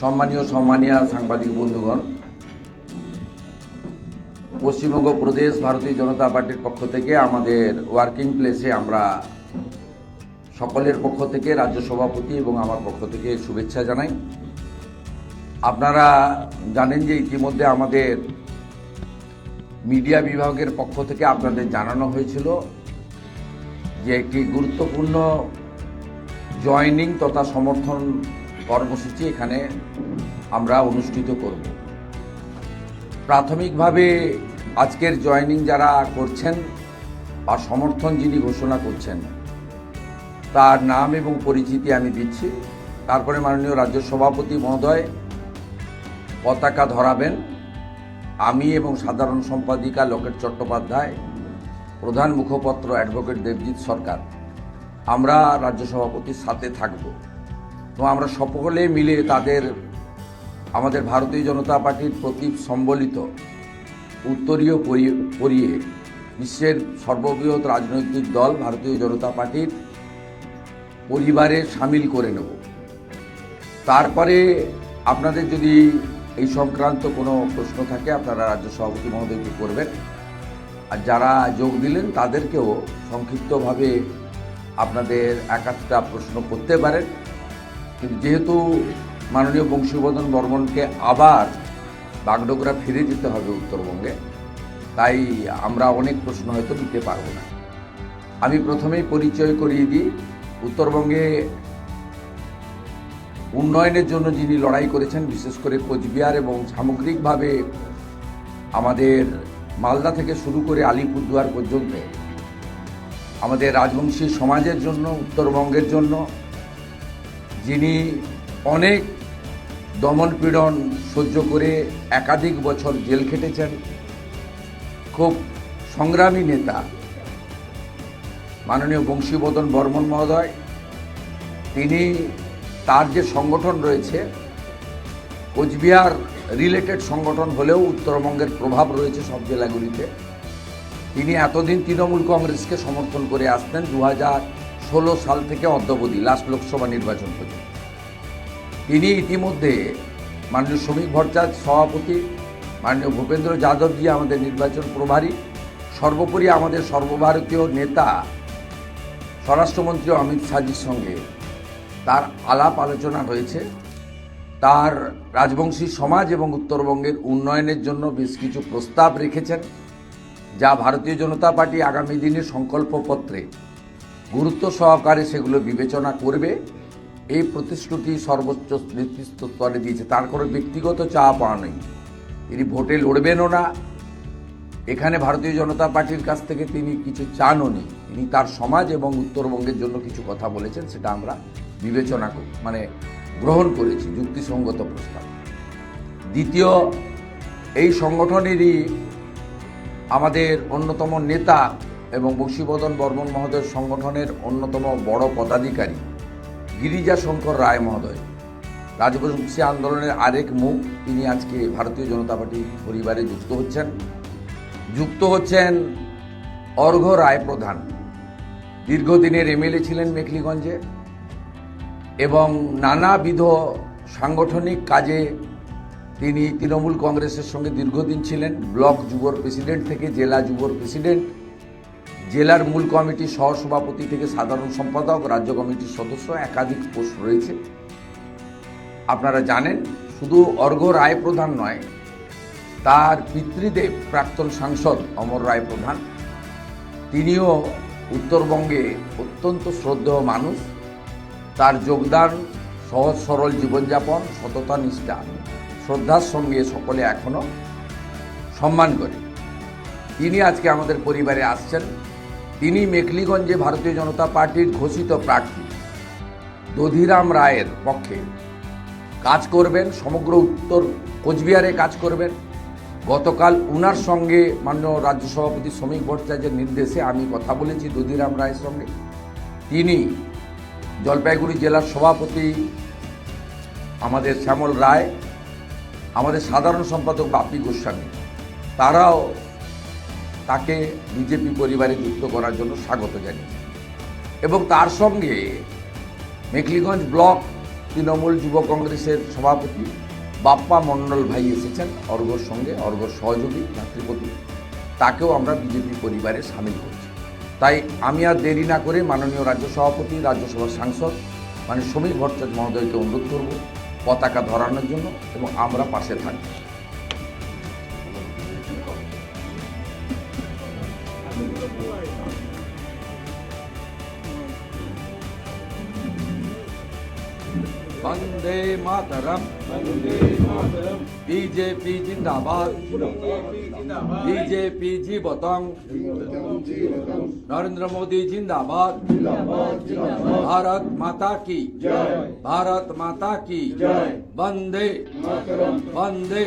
সম্মানীয় সাংবাদিক বন্ধুগণ, পশ্চিমবঙ্গ প্রদেশ ভারতীয় জনতা পার্টির পক্ষ থেকে আমাদের ওয়ার্কিং প্লেসে আমরা সকলের পক্ষ থেকে রাজ্য সভাপতি এবং আমার পক্ষ থেকে শুভেচ্ছা জানাই। আপনারা জানেন যে ইতিমধ্যে আমাদের মিডিয়া বিভাগের পক্ষ থেকে আপনাদের জানানো হয়েছিল যে একটি গুরুত্বপূর্ণ জয়েনিং তথা সমর্থন কর্মসূচি এখানে আমরা অনুষ্ঠিত করব। প্রাথমিকভাবে আজকের জয়েনিং যারা করছেন বা সমর্থন যিনি ঘোষণা করছেন তার নাম এবং পরিচিতি আমি দিচ্ছি। তারপরে মাননীয় রাজ্য সভাপতি মহোদয় পতাকা ধরাবেন। আমি এবং সাধারণ সম্পাদিকা লোকেট চট্টোপাধ্যায়, প্রধান মুখপত্র অ্যাডভোকেট দেবজিৎ সরকার, আমরা রাজ্য সভাপতির সাথে থাকব। তো আমরা সকলে মিলে আমাদের ভারতীয় জনতা পার্টির প্রতীক সম্বলিত উত্তরীয় পরিয়ে বিশ্বের সর্ববৃহৎ রাজনৈতিক দল ভারতীয় জনতা পার্টির পরিবারে সামিল করে নেব। তারপরে আপনাদের যদি এই সংক্রান্ত কোনো প্রশ্ন থাকে আপনারা রাজ্য সভাপতি মহোদয়কে করবেন, আর যারা যোগ দিলেন তাদেরকেও সংক্ষিপ্তভাবে আপনাদের একটা প্রশ্ন করতে পারেন। কিন্তু যেহেতু মাননীয় বংশীবদন বর্মনকে আবার বাগডোগরা ফিরে যেতে হবে উত্তরবঙ্গে, তাই আমরা অনেক প্রশ্ন হয়তো দিতে পারবো না। আমি প্রথমেই পরিচয় করিয়ে দিই, উত্তরবঙ্গে উন্নয়নের জন্য যিনি লড়াই করেছেন, বিশেষ করে কোচবিহার এবং সামগ্রিকভাবে আমাদের মালদা থেকে শুরু করে আলিপুরদুয়ার পর্যন্ত আমাদের রাজবংশী সমাজের জন্য, উত্তরবঙ্গের জন্য যিনি অনেক দমনপীড়ন সহ্য করে একাধিক বছর জেল খেটেছেন, খুব সংগ্রামী নেতা মাননীয় বংশীবদন বর্মন মহোদয়, তিনি তার যে সংগঠন রয়েছে কোচবিহার রিলেটেড সংগঠন হলেও উত্তরবঙ্গের প্রভাব রয়েছে সব জেলাগুলিতে। তিনি এতদিন তৃণমূল কংগ্রেসকে সমর্থন করে আসতেন 2016 সাল থেকে অদ্যাবধি লাস্ট লোকসভা নির্বাচন পর্যন্ত। তিনি ইতিমধ্যে মাননীয় শ্রমিক ভট্টাচার্য সভাপতি, মাননীয় ভূপেন্দ্র যাদবজি আমাদের নির্বাচন প্রভারী, সর্বোপরি আমাদের সর্বভারতীয় নেতা স্বরাষ্ট্রমন্ত্রী অমিত শাহজির সঙ্গে তার আলাপ আলোচনা হয়েছে। তার রাজবংশী সমাজ এবং উত্তরবঙ্গের উন্নয়নের জন্য বেশ কিছু প্রস্তাব রেখেছেন, যা ভারতীয় জনতা পার্টি আগামী দিনের সংকল্পপত্রে গুরুত্ব সহকারে সেগুলো বিবেচনা করবে। এই প্রতিশ্রুতি সর্বোচ্চ নেতৃত্ব স্তরে দিয়েছে। তার কোনো ব্যক্তিগত চাওয়া পাওয়া নেই, তিনি ভোটে লড়বেনও না। এখানে ভারতীয় জনতা পার্টির কাছ থেকে তিনি কিছু চানও নি। তিনি তার সমাজ এবং উত্তরবঙ্গের জন্য কিছু কথা বলেছেন, সেটা আমরা বিবেচনা গ্রহণ করেছি, যুক্তিসঙ্গত প্রস্তাব। দ্বিতীয়, এই সংগঠনেরই আমাদের অন্যতম নেতা এবং বংশীবদন বর্মন মহোদয়ের সংগঠনের অন্যতম বড় পদাধিকারী গিরিজা শঙ্কর রায় মহোদয়, রাজবংশী আন্দোলনের আরেক মুখ, তিনি আজকে ভারতীয় জনতা পার্টির পরিবারে যুক্ত হচ্ছেন অর্ঘ্য রায় প্রধান। দীর্ঘদিনের এমএলএ ছিলেন মেখলিগঞ্জে এবং নানাবিধ সাংগঠনিক কাজে তিনি তৃণমূল কংগ্রেসের সঙ্গে দীর্ঘদিন ছিলেন। ব্লক যুবর প্রেসিডেন্ট থেকে জেলা যুবর প্রেসিডেন্ট, জেলার মূল কমিটির সহসভাপতি থেকে সাধারণ সম্পাদক, রাজ্য কমিটির সদস্য, একাধিক পোস্ট রয়েছে। আপনারা জানেন, শুধু অর্ঘ্য রায় প্রধান নয়, তার পিতৃদেব প্রাক্তন সাংসদ অমর রায় প্রধান, তিনিও উত্তরবঙ্গে অত্যন্ত শ্রদ্ধেয় মানুষ। তার যোগদান, সহজ সরল জীবনযাপন, সততা নিষ্ঠা, শ্রদ্ধার সঙ্গে সকলে এখনও সম্মান করে। তিনি আজকে আমাদের পরিবারে আসছেন। তিনি মেখলিগঞ্জে ভারতীয় জনতা পার্টির ঘোষিত প্রার্থী দধিরাম রায়ের পক্ষে কাজ করবেন, সমগ্র উত্তর কোচবিহারে কাজ করবেন। গতকাল উনার সঙ্গে মাননীয় রাজ্য সভাপতি শ্রমিক ভট্টাচার্যের নির্দেশে আমি কথা বলেছি দধিরাম রায়ের সঙ্গে। তিনি জলপাইগুড়ি জেলার সভাপতি আমাদের শ্যামল রায়, আমাদের সাধারণ সম্পাদক বাপি গোস্বামী, তারাও তাকে বিজেপি পরিবারে যুক্ত করার জন্য স্বাগত জানিয়েছে। এবং তার সঙ্গে মেখলিগঞ্জ ব্লক তৃণমূল যুব কংগ্রেসের সভাপতি বাপ্পা মণ্ডল ভাই এসেছেন অর্ঘ্যর সঙ্গে, অর্ঘ্যর সহযোগী ভাতৃপতি, তাকেও আমরা বিজেপি পরিবারে সামিল করছি। তাই আমি আর দেরি না করে মাননীয় রাজ্য সভাপতি, রাজ্যসভার সাংসদ মানে সমীর ভট্টাচার্য মহোদয়কে অনুরোধ করব পতাকা ধরানোর জন্য, এবং আমরা পাশে থাকব। वंदे मातरम, बीजेपी जिंदाबाद, बीजेपी जीवतम, नरेंद्र मोदी जिंदाबाद, भारत माता की, भारत माता की, वंदे वंदे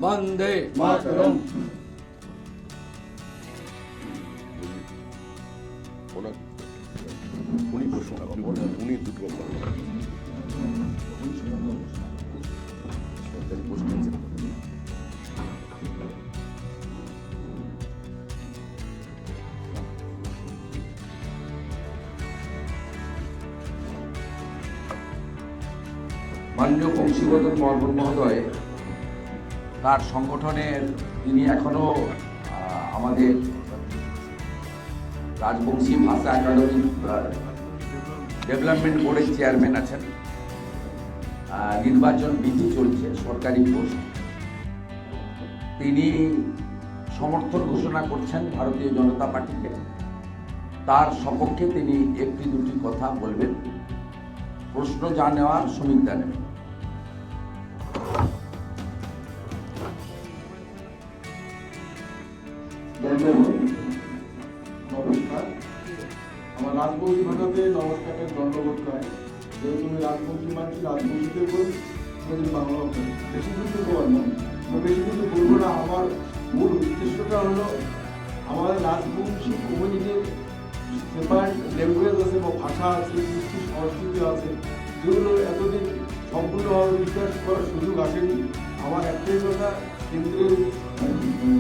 वंदे मातरम। মাননীয় বংশীবদন বর্মন মহোদয় তার সংগঠনের, তিনি এখনো আমাদের রাজবংশী ভাষা একাডেমি ডেভেলপমেন্ট বোর্ডের চেয়ারম্যান আছেন। নির্বাচন বিধি চলছে, সরকারি পোস্ট। তিনি সমর্থন ঘোষণা করছেন ভারতীয় জনতা পার্টিকে। তার সপক্ষে তিনি একটি দুটি কথা বলবেন। প্রশ্ন যা নেওয়ার সমীক্ষা নেবেন। নমস্কার। আমার রাজবংশী ভাষাতে নমস্কারের দণ্ডবোধ করে, যেহেতু আমি রাজবংশী মানছি, রাজবংশীতে বলি, সেদিন বাংলা করি। বেশি কিছু বলবো না, বেশি কিছু বলবো না। আমার মূল উদ্দেশ্যটা হলো আমাদের রাজবংশী কমিউনিটির সেপারেট ল্যাঙ্গুয়েজ আছে বা ভাষা আছে, কৃষ্টি সংস্কৃতি আছে, যেগুলো এতদিন সম্পূর্ণভাবে বিশ্বাস করার সুযোগ আসেনি। আমার একটাই কথা, কেন্দ্রের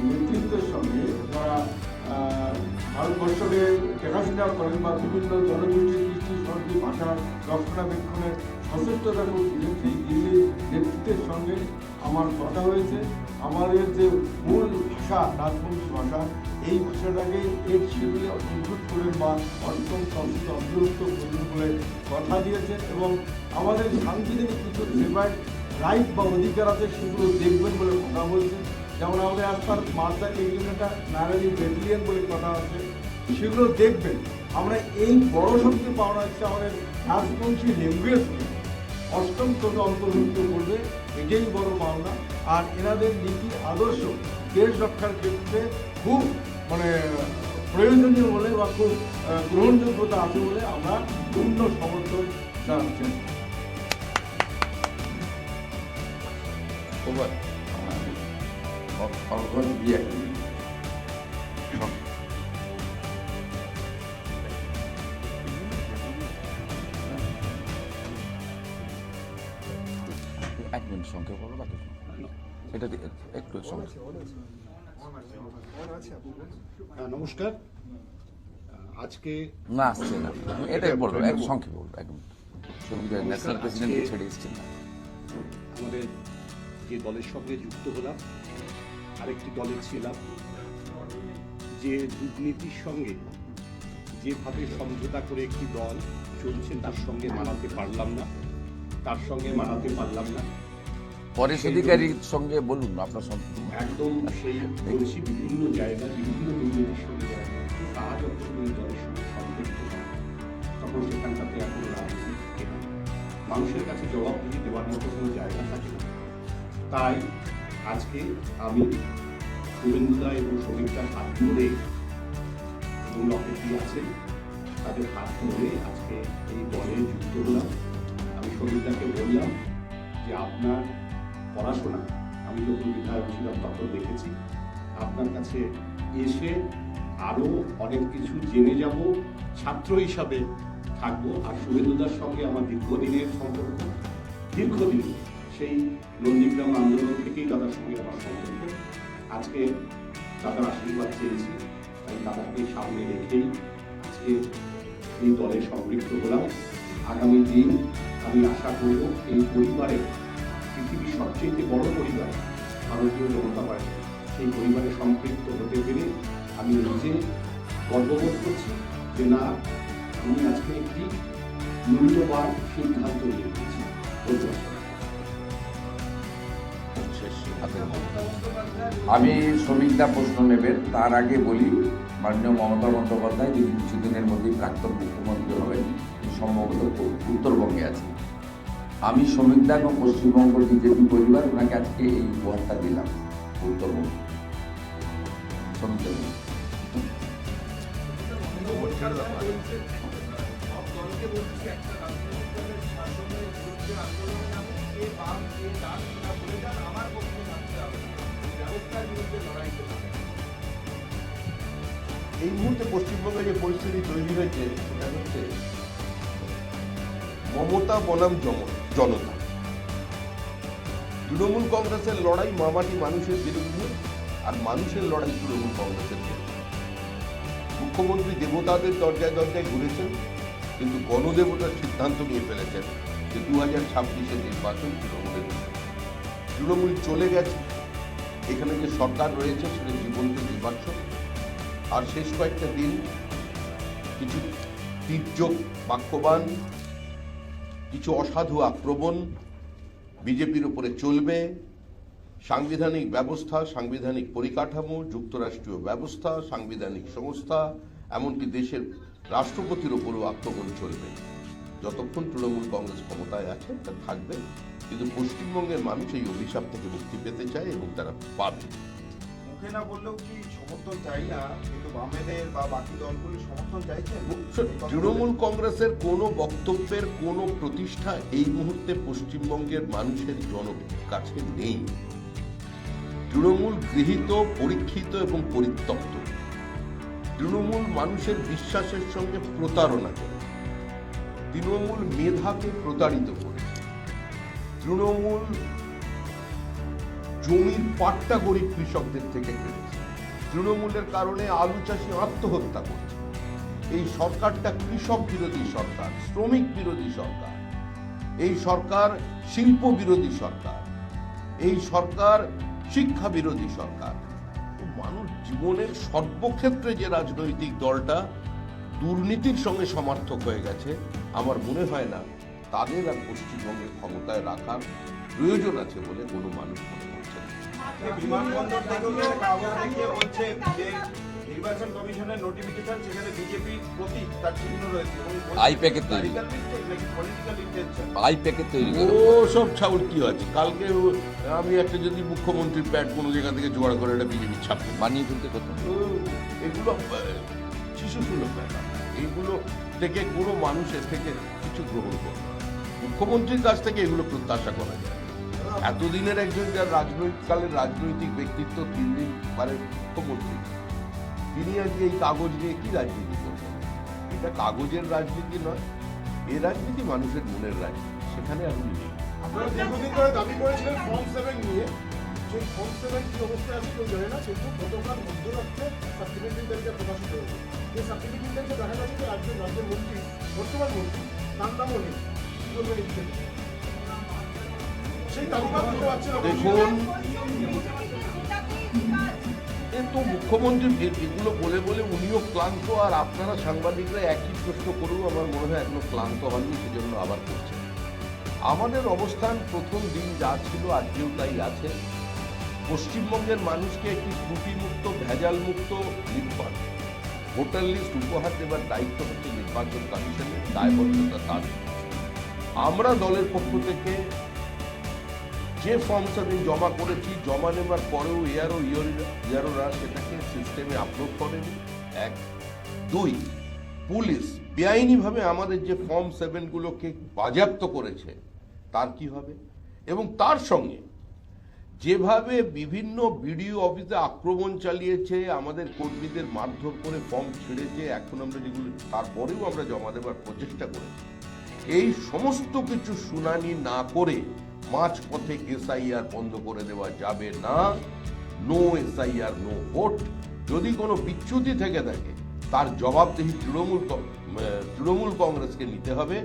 নেতৃত্বের সঙ্গে যারা ভারতবর্ষকে দেখাশোনা করেন বা বিভিন্ন জনগোষ্ঠীর কৃষ্টি সংস্কৃতি ভাষা রক্ষণাবেক্ষণের সচেষ্টতা করছিলেন, সেই দিল্লির নেতৃত্বের সঙ্গে আমার কথা হয়েছে। আমাদের যে মূল ভাষা রাজবংশী ভাষা, এই ভাষাটাকে এর শিবিরে ইনক্লুড করে বা অষ্টম সংস্কৃত অন্তর্ভুক্ত করবেন বলে কথা দিয়েছেন, এবং আমাদের সাংবিধানিক কিছু সেপারেট রাইট বা অধিকার আছে সেগুলো দেখবেন বলে কথা বলছেন। যেমন আমাদের আজকাল মালদা এগ্রিমেন্টটা নারায়ণী ব্যাটালিয়ন বলে কথা আছে, সেগুলো দেখবেন। আমরা এই বড় শক্তি পাওয়া হচ্ছে আমাদের রাজবংশী ল্যাঙ্গুয়েজ অষ্টম থেকে অন্তর্ভুক্ত করবে, এটাই বড় পাওনা। আর এনাদের নীতি আদর্শ দেশ রক্ষার ক্ষেত্রে খুব প্রয়োজনীয় বলে বা খুব গ্রহণযোগ্যতা আছে বলে আমরা পূর্ণ সমর্থন জানাচ্ছি। এক মিনিট সংখ্যা বলো, বাকি এটা একটু সংখ্যা। নমস্কার। আজকে না আসছে না, এটাই বলবো, এক সংখ্যা বলবো, এক মিনিট। ন্যাশনাল প্রেসিডেন্টকে ছেড়ে এসছেন না। আমাদের যে দলের সঙ্গে যুক্ত হলাম, আরেকটি দলে ছিলাম, যে দুর্নীতির সঙ্গে যেভাবে সমঝোতা করে একটি দল চলছে তার সঙ্গে মানাতে পারলাম না, পরেশ অধিকারীর সঙ্গে বলুন আপনার একদম সেই বলছি বিভিন্ন জায়গায় বিভিন্ন দুর্নীতির সঙ্গে তারা যখন এই দলের সঙ্গে সম্পৃক্ত হয় তখন সেখানটাতে এখন রাজনীতি থাকে না, মানুষের কাছে জবাবদিহি দেওয়ার মতো কোনো জায়গা থাকে না। তাই আজকে আমি শুভেন্দুদা এবং সমীরদার হাত ধরে এবং লকেটটি আছেন তাদের হাত ধরে আজকে এই দলে যুক্ত হলাম। আমি সমীরদাকে বললাম যে আপনার পড়াশোনা আমি যখন বিধায়ক ছিলাম তখন দেখেছি, আপনার কাছে এসে আরও অনেক কিছু জেনে যাব, ছাত্র হিসাবে থাকবো। আর শুভেন্দুদার সঙ্গে আমার দীর্ঘদিনের সম্পর্ক, দীর্ঘদিন সেই নন্দীগ্রাম আন্দোলন থেকেই দাদার সঙ্গে আমার সম্পর্ক। আজকে দাদার আশীর্বাদ চেয়েছি, তাই দাদাকে সামনে রেখেই আজকে এই দলে সম্পৃক্ত হলাম। আগামী দিন আমি আশা করব এই পরিবারে, পৃথিবীর সবচেয়ে বড় পরিবার ভারতীয় জনতা পার্টি, সেই পরিবারে সম্পৃক্ত হতে পেরে আমি নিজে গর্ববোধ করছি যে না, আমি আজকে একটি মূল্যবান সিদ্ধান্ত নিয়ে নিয়েছি। ধন্যবাদ। আমি শ্রমিকদা প্রশ্ন নেবেন, তার আগে বলি মাননীয় মমতা বন্দ্যোপাধ্যায় যিনি কিছুদিনের মধ্যেই প্রাক্তন মুখ্যমন্ত্রী হবেন, সম্ভবত উত্তরবঙ্গে আছে। আমি শ্রমিকদা এবং পশ্চিমবঙ্গ বিজেপি পরিবার ওনাকে আজকে এই উপহারটা দিলাম উত্তরবঙ্গে। শ্রমিকদা এই মুহূর্তে পশ্চিমবঙ্গে যে পরিস্থিতি তৈরি হয়েছে সেটা হচ্ছে মমতা বনাম জনতা। তৃণমূল কংগ্রেসের লড়াই মামাটি মানুষের বিরুদ্ধে, আর মানুষের লড়াই তৃণমূল কংগ্রেসের বিরুদ্ধে। মুখ্যমন্ত্রী দেবতাদের দরজায় দরজায় ঘুরেছেন, কিন্তু গণদেবতার সিদ্ধান্ত নিয়ে ফেলেছেন যে 2026-এর নির্বাচন তৃণমূলের। তৃণমূল চলে গেছে, এখানে যে সরকার রয়েছে সেটা জীবন্ত নির্বাচন। আর শেষ কয়েকটা দিন কিছু তীর্যক বাক্যবান, কিছু অসাধু আক্রমণ বিজেপির উপরে চলবে। সাংবিধানিক ব্যবস্থা, সাংবিধানিক পরিকাঠামো, যুক্তরাষ্ট্রীয় ব্যবস্থা, সাংবিধানিক সংস্থা, এমনকি দেশের রাষ্ট্রপতির উপরও আক্রমণ চলবে। যতক্ষণ তৃণমূল কংগ্রেস ক্ষমতায় আছে তা থাকবে, কিন্তু পশ্চিমবঙ্গের মানুষ এই অভিশাপ থেকে মুক্তি পেতে চায় এবং তারা পাবে। মুখে না বললেও কি সমর্থন চাই না, কিন্তু বামেদের বা বাকি দলগুলি সমর্থন চাইছে। তৃণমূল কংগ্রেসের কোনো বক্তব্যের কোনো প্রতিষ্ঠা এই মুহূর্তে পশ্চিমবঙ্গের মানুষের কাছে নেই। তৃণমূল গৃহীত, পরীক্ষিত এবং পরিত্যক্ত। তৃণমূল মানুষের বিশ্বাসের সঙ্গে প্রতারণা করে, তৃণমূল মেধাকে প্রতারিত করে, তৃণমূল জমির পাট্টা গরিব কৃষকদের থেকে কেড়েছে। তৃণমূলের কারণে আলু চাষি আত্মহত্যা করছে। এই সরকারটা কৃষক বিরোধী সরকার, শ্রমিক বিরোধী সরকার, এই সরকার শিল্প বিরোধী সরকার, এই সরকার শিক্ষা বিরোধী সরকার। মানুষ জীবনের সর্বক্ষেত্রে যে রাজনৈতিক দলটা দুর্নীতির সঙ্গে সমার্থক হয়ে গেছে, আমার মনে হয় না তাদের আর পশ্চিমবঙ্গের ক্ষমতায় রাখার প্রয়োজন আছে বলে কোনো মানুষ মনে করছে না। বিমানবন্দর থেকে কাগজ দেখিয়ে বলছে যে নির্বাচন কমিশনের নোটিফিকেশন, সেখানে বিজেপির প্রতীক তার চিহ্ন রয়েছে এবং আইপ্যাকের তৈরি, পলিটিক্যাল ইন্টেনশন। আইপ্যাকের তৈরি করে ও সব ছাউল কি আছে? কালকে আমি একটা যদি মুখ্যমন্ত্রীর প্যাড কোনো জায়গা থেকে জোগাড় করে একটা বিজেপি ছাপতে বানিয়ে তুলতে করতাম। এগুলো শিশু সুলভ ব্যাপার। এইগুলো থেকে কোনো মানুষ এর থেকে কিছু গ্রহণ করবে না। মুখ্যমন্ত্রীর কাছ থেকে এগুলো প্রত্যাশা করা যায়। এতদিনের একজন যার রাজনৈতিককালের রাজনৈতিক ব্যক্তিত্ব, 3 দিন বারে মুখ্যমন্ত্রী, তিনি আজকে এই কাগজ নিয়ে কি রাজনীতি করবেন? এটা কাগজের রাজনীতি নয়, এই রাজনীতি মানুষের মনের রাজনীতি। সেখানে এখন নেই। আপনারা দীর্ঘদিন ধরে দাবি করেছিলেন ফর্ম 7 নিয়ে, সেই ফর্ম 7 কি অবস্থায় আছে কেউ জানে না, কিন্তু গতকাল মধ্যরাত্রে সাপ্লিমেন্ট ইন্টেলিজেন্স প্রকাশিত হয়েছে। এই সাপ্লিমেন্ট ইন্টেলিজেন্সে দেখা যাচ্ছে যে রাজ্যের মন্ত্রী, বর্তমান মন্ত্রী, তার নামও নেই। সেই তালিকা দিতে পারছে না। দেখুন, তো মুখ্যমন্ত্রী এগুলো বলে বলে উনিও ক্লান্ত, আর আপনারা সাংবাদিকরা একই প্রশ্ন করেও আমার মনে হয় এখনো ক্লান্ত হননি, সেজন্য আবার করছেন। আমাদের অবস্থান প্রথম দিন যা ছিল আজকেও তাই আছে। পশ্চিমবঙ্গের মানুষকে একটি ত্রুটিমুক্ত, ভেজালমুক্ত নির্বাচন, ভোটার লিস্ট উপহার দেবার দায়িত্ব হচ্ছে নির্বাচন কমিশনের, দায়বদ্ধতা তাদের। আমরা দলের পক্ষ থেকে যে ফর্ম 7 জমা করেছি, জমা নেবার পরেও ইয়ারোরা সেটাকে সিস্টেমে আপলোড করেনি। 1, 2, পুলিশ বেআইনিভাবে আমাদের যে ফর্ম 7গুলোকে বাজেয়াপ্ত করেছে, তার কি হবে? এবং তার সঙ্গে যেভাবে বিভিন্ন বিডিও অফিসে আক্রমণ চালিয়েছে, আমাদের কর্মীদের মারধর করে ফর্ম ছিঁড়েছে, এখন আমরা যেগুলো তারপরেও আমরা জমা দেবার প্রচেষ্টা করেছি, এই সমস্ত কিছু শুনানি না করে মাঝপথে এসআইআর বন্ধ করে দেওয়া যাবে না। No SIR, no vote. যদি কোনো বিচ্যুতি থেকে থাকে তার জবাবদিহি তৃণমূল কংগ্রেসকে নিতে হবে।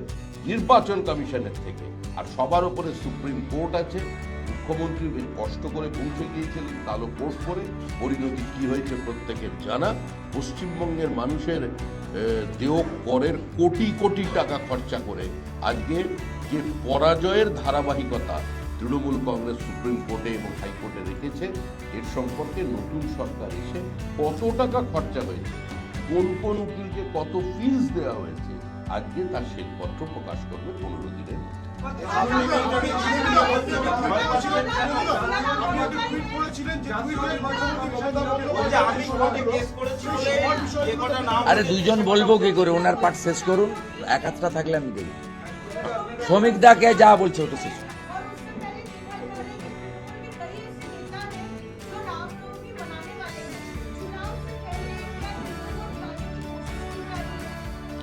নির্বাচন কমিশনের থেকে। আর সবার উপরে সুপ্রিম কোর্ট আছে। মুখ্যমন্ত্রী বেশ কষ্ট করে পৌঁছে গিয়েছিলেন কালো কোর্ট করে। পরিণতি কি হয়েছে প্রত্যেকের জানা। পশ্চিমবঙ্গের মানুষের দেয় করের কোটি কোটি টাকা খরচা করে আজকে যে পরাজয়ের ধারাবাহিকতা তৃণমূল কংগ্রেস সুপ্রিম কোর্টে এবং হাইকোর্টে রেখেছে, এর সম্পর্কে নতুন সরকার এসে কত টাকা খরচা হয়েছে, কোন কোন উকিলকে কত ফিস দেওয়া হয়েছে, আজকে তার শ্বেতপত্র প্রকাশ করবে 15 দিনের মধ্যে। আরে দুইজন বলবো কি করে, ওনার পাঠ শেষ করুন, এক হাতটা থাকলে আমি বলি। শ্রমিক দাকে যা বলছে ওটা শেষ।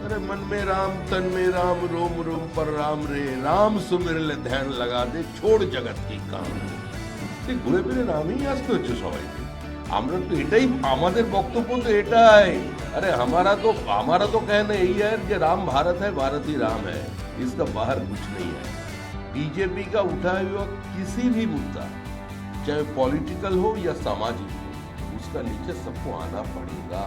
अरे मन में राम तन में राम रोम रोम पर राम रे राम सुमिर ले ध्यान लगा दे छोड़ जगत की काम। ঘুরে ফিরে নামই আসতে হচ্ছে সবাইকে। আমরা তো এটাই আমাদের বক্তব্য তো এটাই। अरे हमारा तो कहना यही है कि राम भारत है, भारत ही राम है, इसका बाहर कुछ नहीं है। बीजेपी का उठाया हुआ किसी भी मुद्दा, चाहे पॉलिटिकल हो या सामाजिक हो, उसका नीचे सबको आना पड़ेगा।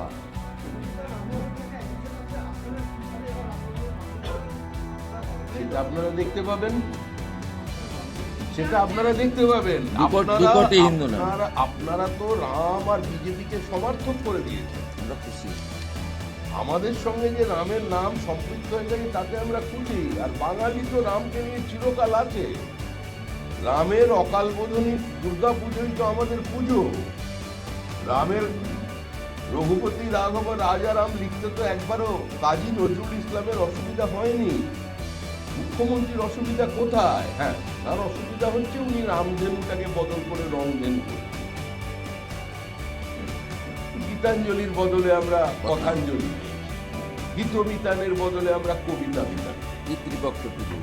সেটা আপনারা দেখতে পাবেন, সেটা আপনারা দেখতে পাবেন। আপনারা তো রাম আর বিজেপিকে সমর্থন করে দিয়েছেন, আমরা খুশি। আমাদের সঙ্গে যে রামের নাম সম্পৃক্ত হয়ে গেছে তাতে আমরা খুশি। আর বাঙালি তো রামকে নিয়ে চিরকাল আছে। রামের অকাল বোধনী দুর্গা পুজোই তো আমাদের পুজো। রামের রঘুপতি রাঘব রাজা রাম লিখতে তো একবারও কাজী নজরুল ইসলামের অসুবিধা হয়নি। মুখ্যমন্ত্রীর অসুবিধা কোথায়? হ্যাঁ, তার অসুবিধা হচ্ছে উনি রামধেনুটাকে বদল করে রংধেনু করেছেন। গীতাঞ্জলির বদলে আমরা কথাঞ্জলি, গীতবিতানের বদলে আমরা কবিতা বিতান, পিতৃপক্ষ পুজো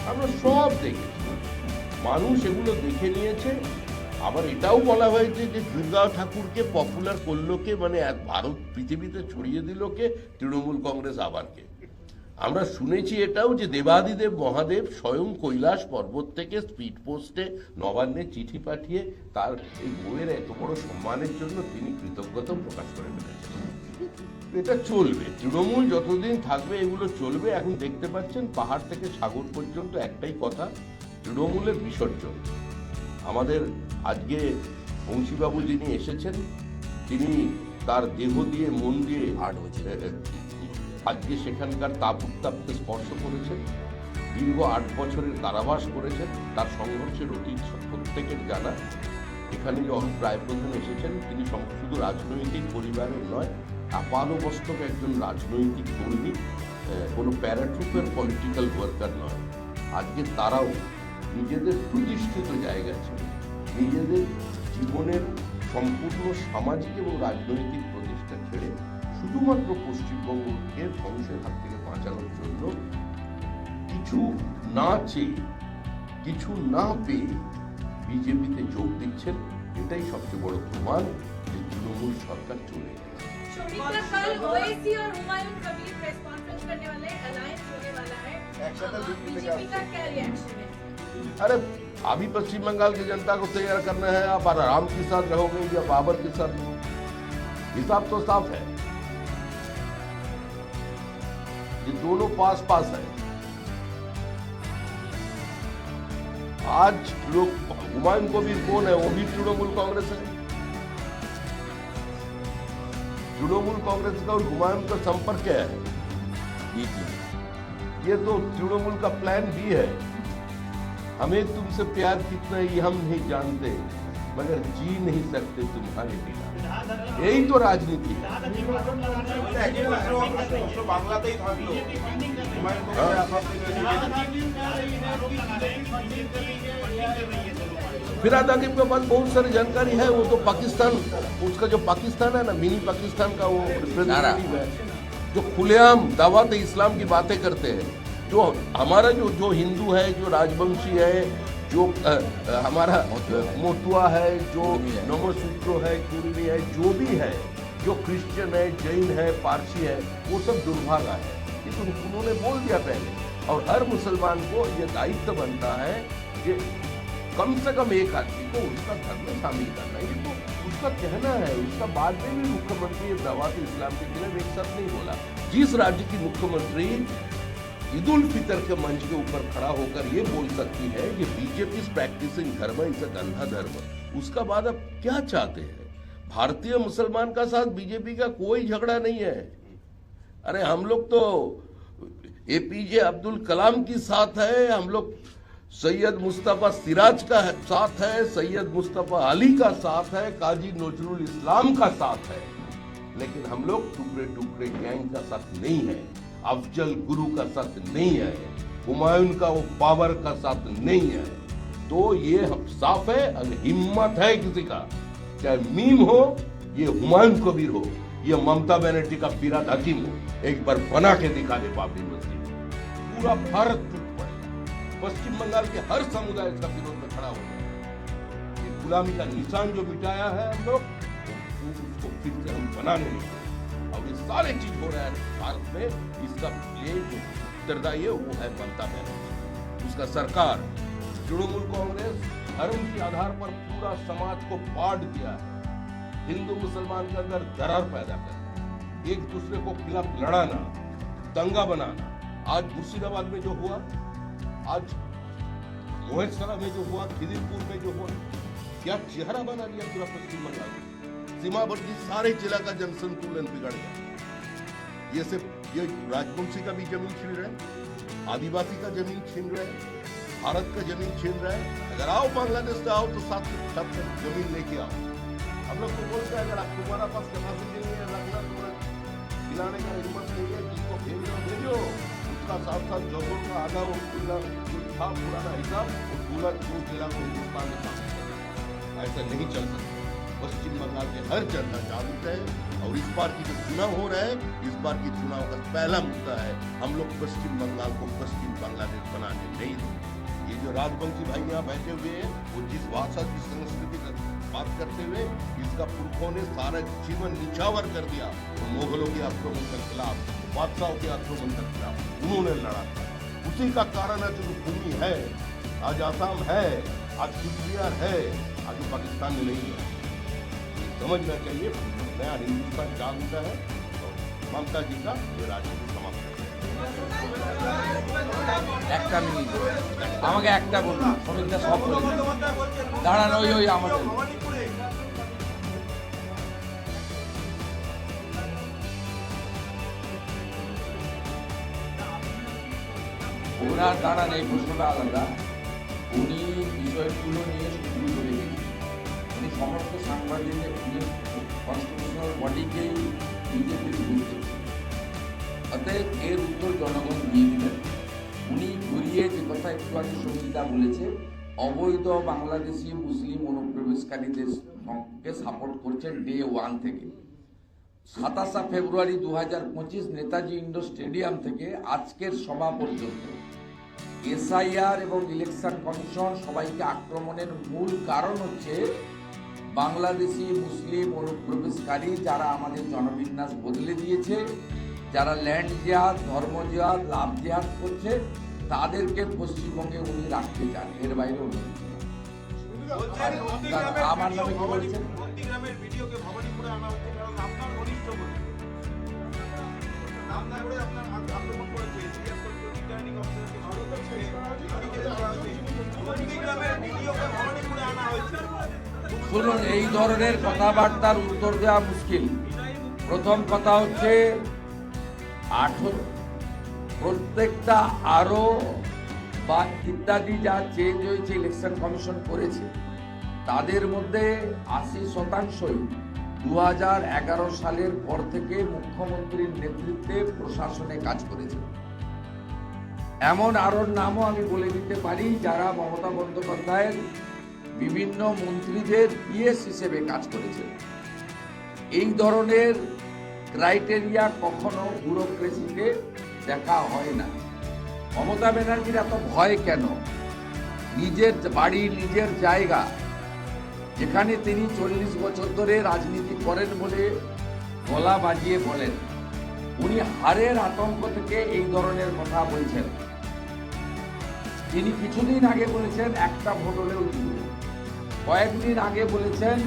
আমরা সব দেখেছি। মানুষ এগুলো দেখে নিয়েছে। আবার এটাও বলা হয়েছে যে দুর্গা ঠাকুরকে পপুলার করলো কে, মানে ভারত পৃথিবীতে ছড়িয়ে দিল কে? তৃণমূল কংগ্রেস আবারকে। আমরা শুনেছি এটাও যে দেবাদিদেব মহাদেব স্বয়ং কৈলাস পর্বত থেকে স্পিড পোস্টে নবান্নে চিঠি পাঠিয়ে তার এই বইয়ের এত বড় সম্মানের জন্য তিনি কৃতজ্ঞতা প্রকাশ করে ফেলেছেন। এটা চলবে, তৃণমূল যতদিন থাকবে এগুলো চলবে। এখন দেখতে পাচ্ছেন পাহাড় থেকে সাগর পর্যন্ত একটাই কথা, তৃণমূলের বিসর্জন। আমাদের আজকে বংশীবাবু যিনি এসেছেন, তিনি তার দেহ দিয়ে মন দিয়ে আজকে সেখানকার তাপ উত্তাপকে স্পর্শ করেছেন। দীর্ঘ 8 বছরের কারাবাস করেছেন। তার সংঘর্ষের অতীত প্রত্যেকের জানা। এখানে যে অরূপ রায়প্রধান এসেছেন, তিনি শুধু রাজনৈতিক পরিবারের নয়, আপাদমস্তক একজন রাজনৈতিক কর্মী, কোনো প্যারাট্রুপের পলিটিক্যাল ওয়ার্কার নয়। আজকে তারাও নিজেদের প্রতিষ্ঠিত জায়গা ছিল, নিজেদের জীবনের সম্পূর্ণ সামাজিক এবং রাজনৈতিক প্রতিষ্ঠা ছেড়ে শুধুমাত্র পশ্চিমবঙ্গকে ধ্বংসের হাত থেকে বাঁচানোর জন্য কিছু না চেয়ে, কিছু না পেয়ে বিজেপিতে যোগ দিচ্ছেন। এটাই সবচেয়ে বড় প্রমাণ যে তৃণমূল সরকার চলে গেছে। अरे अभी पश्चिम बंगाल की जनता को तैयार करना है, आप राम के साथ रहोगे या बाबर के साथ रहोगे, हिसाब तो साफ है। ये दोनों पास पास है। आज लोग हुमायूं कबीर कौन है? वो भी तृणमूल कांग्रेस है। तृणमूल कांग्रेस का और हुमायूं का संपर्क क्या है? ये तो तृणमूल का प्लान भी है। हमें तुमसे प्यार कितना है ये हम नहीं जानते, मगर जी नहीं सकते तुम्हारे बिना। यही तो राजनीति है। फिराद हाकिम के पास बहुत सारी जानकारी है। वो तो पाकिस्तान, उसका जो पाकिस्तान है ना, मिनी पाकिस्तान का वो रिप्रेजेंटेटिव है, जो खुलेआम दावत इस्लाम की बातें करते हैं। जो हमारा जो हिंदू है, जो राजवंशी है, जो हमारा मोतुआ है, जो नमसूत्र है, कुर्मी है, जो भी है, जो क्रिश्चियन है, जैन है, पारसी है, वो सब दुर्भागा है। ये तो उन्होंने बोल दिया पहले। और हर मुसलमान को ये दायित्व बनता है कि कम से कम एक आदमी को उसका धर्म में शामिल करना। ये तो उसका कहना है, उसका बाद में भी मुख्यमंत्री दावत इस्लाम के खिलाफ एक शब्द नहीं बोला। जिस राज्य की मुख्यमंत्री ईद उल फितर के मंच के ऊपर खड़ा होकर ये बोल सकती है कि बीजेपी इज प्रैक्टिसिंग धर्म, इज अ गंदा धर्म, उसका बाद अब क्या चाहते हैं? भारतीय मुसलमान का साथ बीजेपी का कोई झगड़ा नहीं है। अरे हम लोग तो एपीजे अब्दुल कलाम की साथ है, हम लोग सैयद मुस्तफ़ा सिराज का साथ है, सैयद मुस्तफ़ा अली का साथ है, काजी नजरुल इस्लाम का साथ है, लेकिन हम लोग टुकड़े टुकड़े गैंग का साथ नहीं है, अफजल गुरु का साथ नहीं है, हुमायूं का वो पावर का साथ नहीं है। तो ये साफ है, अगर हिम्मत है किसी का, चाहे मीम हो, ये हुमायूं कबीर हो, ये ममता बनर्जी का फिराद हकीम हो, एक बार बना के दिखा दे बाबरी मस्जिद, पूरा भारत टूट पड़ेगा। पश्चिम बंगाल के हर समुदाय इसका विरोध में खड़ा हो गया। ये गुलामी का निशान जो मिटाया है हम लोग, उसको फिर से हम बनाने नहीं। और ये सारे चीज हो रहा है भारत में, इसका ये जो उत्तरदायी है वो है ममता बनर्जी, उसका सरकार। तृणमूल कांग्रेस धर्म के आधार पर पूरा समाज को बांट दिया है, हिंदू मुसलमान के अंदर दरार पैदा करना, एक दूसरे को खिलाफ लड़ाना, दंगा बनाना। आज मुर्शिदाबाद में जो हुआ, आज मोहेसरा में जो हुआ, खिदिरपुर में जो हुआ, क्या चेहरा बना दिया पूरा पश्चिम बंगाल। सीमावर्ती सारे जिला का जनसंतुलन बिगड़ गया। ये सिर्फ ये राजवंशी का भी जमीन छीन रहे हैं, आदिवासी का जमीन छीन रहे हैं, भारत का जमीन छीन रहा है। अगर आओ बांग्लादेश से आओ तो साथ जमीन लेके आओ। हम लोग तो बोलते हैं अगर तुम्हारा पास कैपेसिटी नहीं है, रखना तुम्हारा खिलाने का हिम्मत नहीं है, जिसको भेजो, उसका साथ साथ जौहर का आधा वो पूरा था पुराना हिसाब, वो पूरा 2 जिला को हिंदुस्तान में शामिल कर। ऐसा नहीं चल सकता। पश्चिम बंगाल के हर जनता जागरूक है, और इस बार की जो चुनाव हो रहा है, इस बार की चुनाव का पहला मुद्दा है, हम लोग पश्चिम बंगाल को पश्चिम बांग्लादेश बनाने नहीं देंगे। ये जो राजवंशी भाई यहाँ बैठे हुए हैं, वो जिस भाषा की संस्कृति का बात करते हुए, इसका पुरखों ने सारा जीवन निछावर कर दिया। तो मुगलों के आक्रमण के खिलाफ, बादशाहों के आक्रमण के खिलाफ उन्होंने लड़ा। उसी का कारण आज जो भूमि है, आज आसाम है, आज कुचबिहार है, आज पाकिस्तान में नहीं है। समझना चाहिए, नया हिंदुस्तान जागरूकता है, और ममता जी का ये राजनीति समाप्त है। একটা মিনিট আমাকে একটা বলুন, শ্রমিকরা সব বলে দাঁড়ানো ওই আমাদের ওনার দাঁড়ান, এই প্রশ্নটা আলাদা। উনি বিষয়গুলো নিয়ে শুরু করে দিয়েছেন, উনি সমস্ত সাংবাদিকদের কনস্টিটিউশনাল বডিকেই বিজেপির বিরুদ্ধে, অতএব এর উত্তর জনগণ দিয়ে দিলেন। উনি ঘুরিয়ে যে কথা একটু আগে সমিতা বলেছে, অবৈধ বাংলাদেশি মুসলিম অনুপ্রবেশকারীদের কে সাপোর্ট করছেন ডে 1 থেকে। 27 ফেব্রুয়ারি 2025 নেতাজি ইন্ডোর স্টেডিয়াম থেকে আজকের সভা পর্যন্ত এসআইআর এবং ইলেকশন কমিশন সবাইকে আক্রমণের মূল কারণ হচ্ছে বাংলাদেশি মুসলিম অনুপ্রবেশকারী, যারা আমাদের জনবিন্যাস বদলে দিয়েছে, যারা ল্যান্ড জিহাদ, ধর্ম জিহাদ, লাভ জিহাদ করছে, তাদেরকে পশ্চিমবঙ্গে উনি রাখতে চান, এর বাইরে অন্য কিছু না। আমার নামে কি বলছেন? নন্দীগ্রামের ভিডিওকে ভবানীপুরে আনা হচ্ছে কারণ আপনার ঘনিষ্ঠ বলে নাম না করে আপনার আক্রমণ করেছে রিটার্নিং অফিসারকে নন্দীগ্রামের ভিডিওকে ভবানীপুরে আনা হয়েছে। শুনুন, এই ধরনের কথাবার্তার উত্তর দেওয়া মুশকিল। প্রথম কথা হচ্ছে প্রত্যেকটা আরো বা ইত্যাদি যা চেঞ্জ হয়েছে ইলেকশন কমিশন করেছে, তাদের মধ্যে 80%ই 2011 সালের পর থেকে মুখ্যমন্ত্রীর নেতৃত্বে প্রশাসনে কাজ করেছে। এমন আরো নামও আমি বলে দিতে পারি যারা মমতা বন্দ্যোপাধ্যায়ের বিভিন্ন মন্ত্রীদের পিএস হিসেবে কাজ করেছে। এই ধরনের ক্রাইটেরিয়া কখনো ব্যুরোক্রেসিতে দেখা হয় না। মমতা ব্যানার্জির এত ভয় কেন? নিজের বাড়ি, নিজের জায়গা, যেখানে তিনি 40 বছর ধরে রাজনীতি করেন বলে গলা বাজিয়ে বলেন, উনি হারের আতঙ্ক থেকে এই ধরনের কথা বলছেন। তিনি কিছুদিন আগে বলেছেন একটা ভোট হলেও জিতবে। কয়েকদিন আগে বলেছেন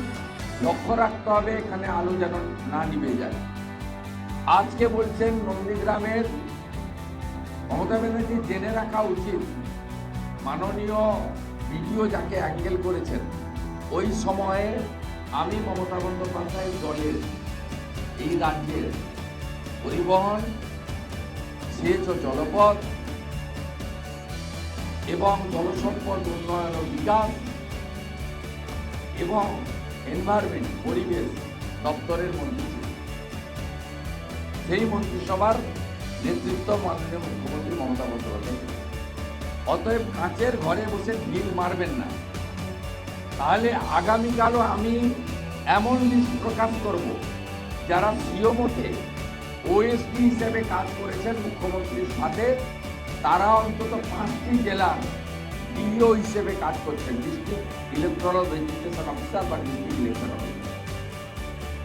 লক্ষ্য রাখতে হবে এখানে আলো যেন না নিভে যায়। আজকে বলছেন নন্দীগ্রামের মমতা ব্যানার্জি জেনে রাখা উচিত, মাননীয় বিডিও যাকে অ্যাঙ্গেল করেছেন ওই সময়ে আমি মমতা বন্দ্যোপাধ্যায়ের দলের এই রাজ্যের পরিবহন, সেচ ও জলপথ এবং জলসম্পদ উন্নয়ন ও বিকাশ এবং এনভায়রনমেন্ট পরিবেশ দপ্তরের মন্ত্রী ছিলেন। সেই মন্ত্রিসভার নেতৃত্ব মাননীয় মুখ্যমন্ত্রী মমতা বন্দ্যোপাধ্যায়। অতএব কাঁচের ঘরে বসে ঢিল মারবেন না। তাহলে আগামীকালও আমি এমন লিস্ট প্রকাশ করব যারা সিওমোতে ওএসডি হিসেবে কাজ করেছেন মুখ্যমন্ত্রীর সাথে, তারা অন্তত 5টি জেলার ডিও হিসেবে কাজ করছেন, ডিস্ট্রিক্ট ইলেকট্রাল রেজিস্ট্রেশন অফিসার বা ডিস্ট্রিক্ট ইলেকশন অফিসার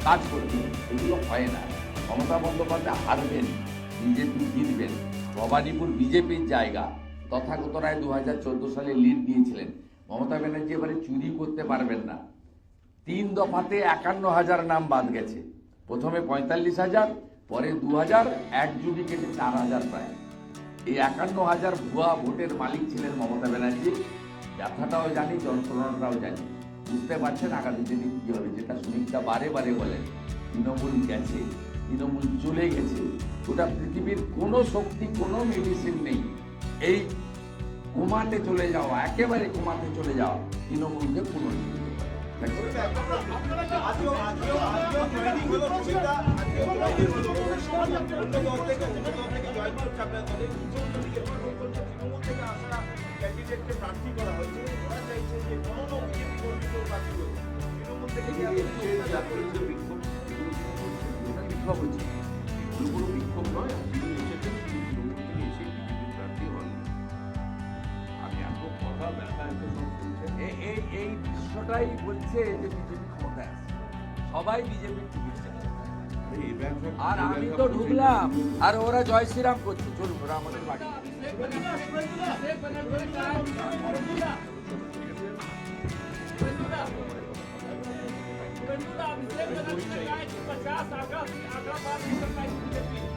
কাজ করবেন। এগুলো হয় না। মমতা বন্দ্যোপাধ্যায় হারবেন, বিজেপি জিতবেন। ভবানীপুর বিজেপির জায়গা। তথাগত রায় 2014 সালে লিড দিয়েছিলেন। মমতা ব্যানার্জি এবারে চুরি করতে পারবেন না। 3 দফাতে 51,000 নাম বাদ গেছে। প্রথমে 45,000, পরে 2,000, এক জুডিকেটে 4,000 প্রায়। এই 51,000 ভুয়া ভোটের মালিক ছিলেন মমতা ব্যানার্জি। ব্যথাটাও জানি, যন্ত্রণাটাও জানি। বুঝতে পারছেন আগামী দিনে কি হবে, যেটা সুমিত্রা বারে বারে বলেন তৃণমূল গেছে, তৃণমূল চলে গেছে। ওটা পৃথিবীর কোনো শক্তি, কোনো মেডিসিন নেই এই ঘুমাতে চলে যাওয়া, একেবারে ঘুমাতে চলে যাওয়া তৃণমূলকে পুনর্জীবিত করে। প্রার্থী করা হয়েছে, ওরা চাইছে যে কোনো বিক্ষোভ হচ্ছে। কোনো বিক্ষোভ নয়, আপনি এসেছেন তৃণমূল থেকে এসে বিজেপির প্রার্থী হন। আমি এত কথা দেখা এত সব শুনছেন। এই দৃশ্যটাই বলছে যে বিজেপি ক্ষমতায় আছে, সবাই বিজেপির টিকিট চায়। এই ব্যবসা আর আমি তো ঢুকলাম আর ওরা জয় শ্রীরাম করছে। চলুন, ওরা আমাদের বাড়ি। Agar